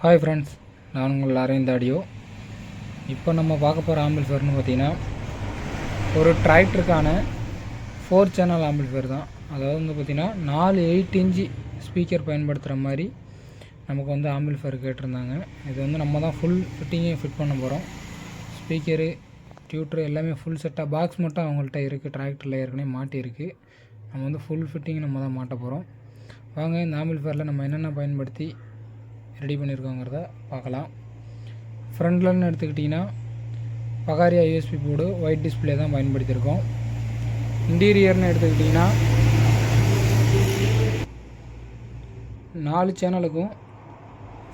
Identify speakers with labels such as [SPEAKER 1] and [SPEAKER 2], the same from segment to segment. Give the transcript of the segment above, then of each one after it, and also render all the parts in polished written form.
[SPEAKER 1] Hi friends, நான் உங்கள் Aravind audio. இப்போ நம்ம பார்க்க போகிற ஆம்பிள்ஃபேர்னு பார்த்தீங்கன்னா ஒரு டிராக்டருக்கான 4 சேனல் ஆம்பிள்ஃபேர் தான். அதாவது வந்து பார்த்திங்கன்னா 4 8 இன்ச்சு ஸ்பீக்கர் பயன்படுத்துகிற மாதிரி நமக்கு வந்து ஆம்பிள்ஃபேர் கேட்டிருந்தாங்க. இது வந்து நம்ம தான் ஃபுல் ஃபிட்டிங்கே ஃபிட் பண்ண போகிறோம். ஸ்பீக்கரு, டியூட்ரு எல்லாமே ஃபுல் செட்டாக, பாக்ஸ் மட்டும் அவங்கள்ட்ட இருக்குது. டிராக்டரில் ஏற்கனவே மாட்டியிருக்கு. நம்ம வந்து ஃபுல் ஃபிட்டிங் நம்ம தான் மாட்ட போகிறோம். வாங்க இந்த ஆம்பிள்ஃபேரில் நம்ம என்னென்ன பயன்படுத்தி ரெடி பண்ணியிருக்கோங்கிறத பார்க்கலாம். ஃப்ரண்ட்லன்னு எடுத்துக்கிட்டிங்கன்னா பகாரியா யூஎஸ்பி போர்டு ஒயிட் டிஸ்பிளே தான் பயன்படுத்தியிருக்கோம். இன்டீரியர்னு எடுத்துக்கிட்டிங்கன்னா 4 சேனலுக்கும்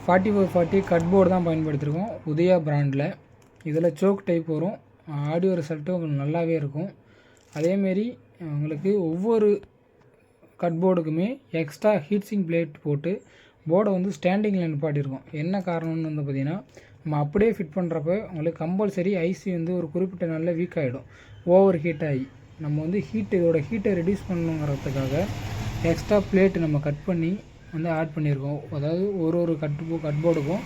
[SPEAKER 1] 4440 கட் போர்டு தான் பயன்படுத்தியிருக்கோம் உதயா பிராண்டில். இதில் சோக் டைப் வரும். ஆடியோ ரிசல்ட்டும் உங்களுக்கு நல்லாவே இருக்கும். அதேமாரி உங்களுக்கு ஒவ்வொரு கட் போர்டுக்குமே எக்ஸ்ட்ரா ஹீட்ஸிங் பிளேட் போட்டு போர்டை வந்து ஸ்டாண்டிங்கில் நிப்பாட்டியிருக்கோம். என்ன காரணம்னு வந்து பார்த்திங்கன்னா, நம்ம அப்படியே ஃபிட் பண்ணுறப்ப உங்களுக்கு கம்பல்சரி ஐசி வந்து ஒரு குறிப்பிட்ட நாளில் வீக் ஆகிடும், ஓவர் ஹீட் ஆகி. நம்ம வந்து இதோட ஹீட்டை ரெடியூஸ் பண்ணணுங்கிறதுக்காக எக்ஸ்ட்ரா பிளேட்டு நம்ம கட் பண்ணி வந்து ஆட் பண்ணியிருக்கோம். அதாவது ஒரு கட் போர்டுக்கும்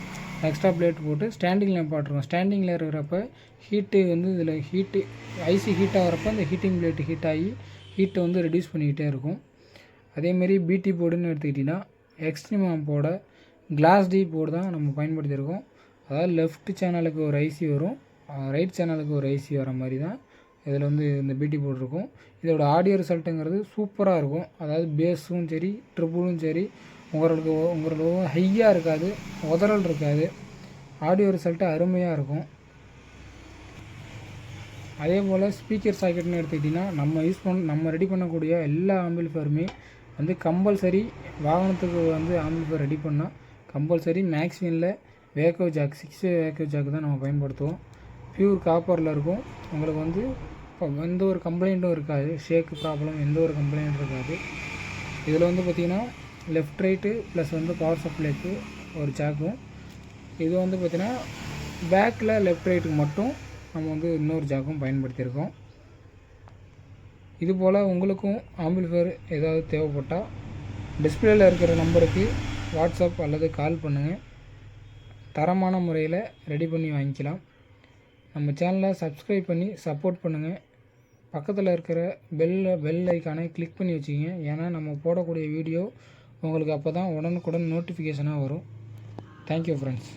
[SPEAKER 1] எக்ஸ்ட்ரா பிளேட் போட்டு ஸ்டாண்டிங்கில் நிப்பாட்டிருக்கோம். ஸ்டாண்டிங்கில் இருக்கிறப்ப ஹீட்டு வந்து இதில் ஐசி ஹீட் ஆகிறப்ப இந்த ஹீட்டிங் பிளேட்டு ஹீட் ஆகி ஹீட்டை வந்து ரெடியூஸ் பண்ணிக்கிட்டே இருக்கும். அதேமாரி பிடி போர்டுன்னு எடுத்துக்கிட்டிங்கன்னா எக்ஸ்ட்ரீமாம்போட கிளாஸ் டி போர்டு தான் நம்ம பயன்படுத்தியிருக்கோம். அதாவது லெஃப்ட் சேனலுக்கு ஒரு ஐசி வரும், ரைட் சேனலுக்கு ஒரு ஐசி வர மாதிரி தான் இதில் வந்து இந்த பிடி போர்டு இருக்கும். இதோட ஆடியோ ரிசல்ட்டுங்கிறது சூப்பராக இருக்கும். அதாவது பேஸும் சரி, ட்ரிபிளும் சரி, உங்களுக்கு ஹையாக இருக்காது, உதறல் இருக்காது. ஆடியோ ரிசல்ட்டு அருமையாக இருக்கும். அதே போல் ஸ்பீக்கர் சாக்கெட்னு எடுத்துக்கிட்டிங்கன்னா நம்ம ரெடி பண்ணக்கூடிய எல்லா ஆம்பிள்ஃபேருமே வந்து கம்பல்சரி வாகனத்துக்கு வந்து ஆம்பிள்ஃபேர் ரெடி பண்ணால் கம்பல்சரி மேக்ஸிமில் வேக்கோ ஜாக் 6 வேக்கோ ஜாக் தான் நம்ம பயன்படுத்துவோம். பியூர் காப்பரில் இருக்கும். உங்களுக்கு வந்து எந்த ஒரு கம்ப்ளைண்ட்டும் இருக்காது, ஷேக் ப்ராப்ளம் எந்த ஒரு கம்ப்ளைண்ட்டும் இருக்காது. இதில் வந்து பார்த்திங்கன்னா லெஃப்ட் ரைட்டு ப்ளஸ் வந்து பவர் சப்ளைக்கு ஒரு ஜாக்கும், இது வந்து பார்த்திங்கன்னா பேக்கில் லெஃப்ட் ரைட்டுக்கு மட்டும் நம்ம வந்து இன்னொரு ஜாக்கும் பயன்படுத்தியிருக்கோம். இதுபோல் உங்களுக்கும் ஆம்பிள்ஃபேர் ஏதாவது தேவைப்பட்டால் டிஸ்பிளேயில் இருக்கிற நம்பருக்கு வாட்ஸ்அப் அல்லது கால் பண்ணுங்கள். தரமான முறையில் ரெடி பண்ணி வாங்கிக்கலாம். நம்ம சேனலை சப்ஸ்கிரைப் பண்ணி சப்போர்ட் பண்ணுங்கள். பக்கத்தில் இருக்கிற பெல் ஐக்கானை கிளிக் பண்ணி வச்சுக்கிங்க. ஏன்னா நம்ம போடக்கூடிய வீடியோ உங்களுக்கு அப்போ தான் உடனுக்குடன் நோட்டிஃபிகேஷனாக வரும். Thank you friends.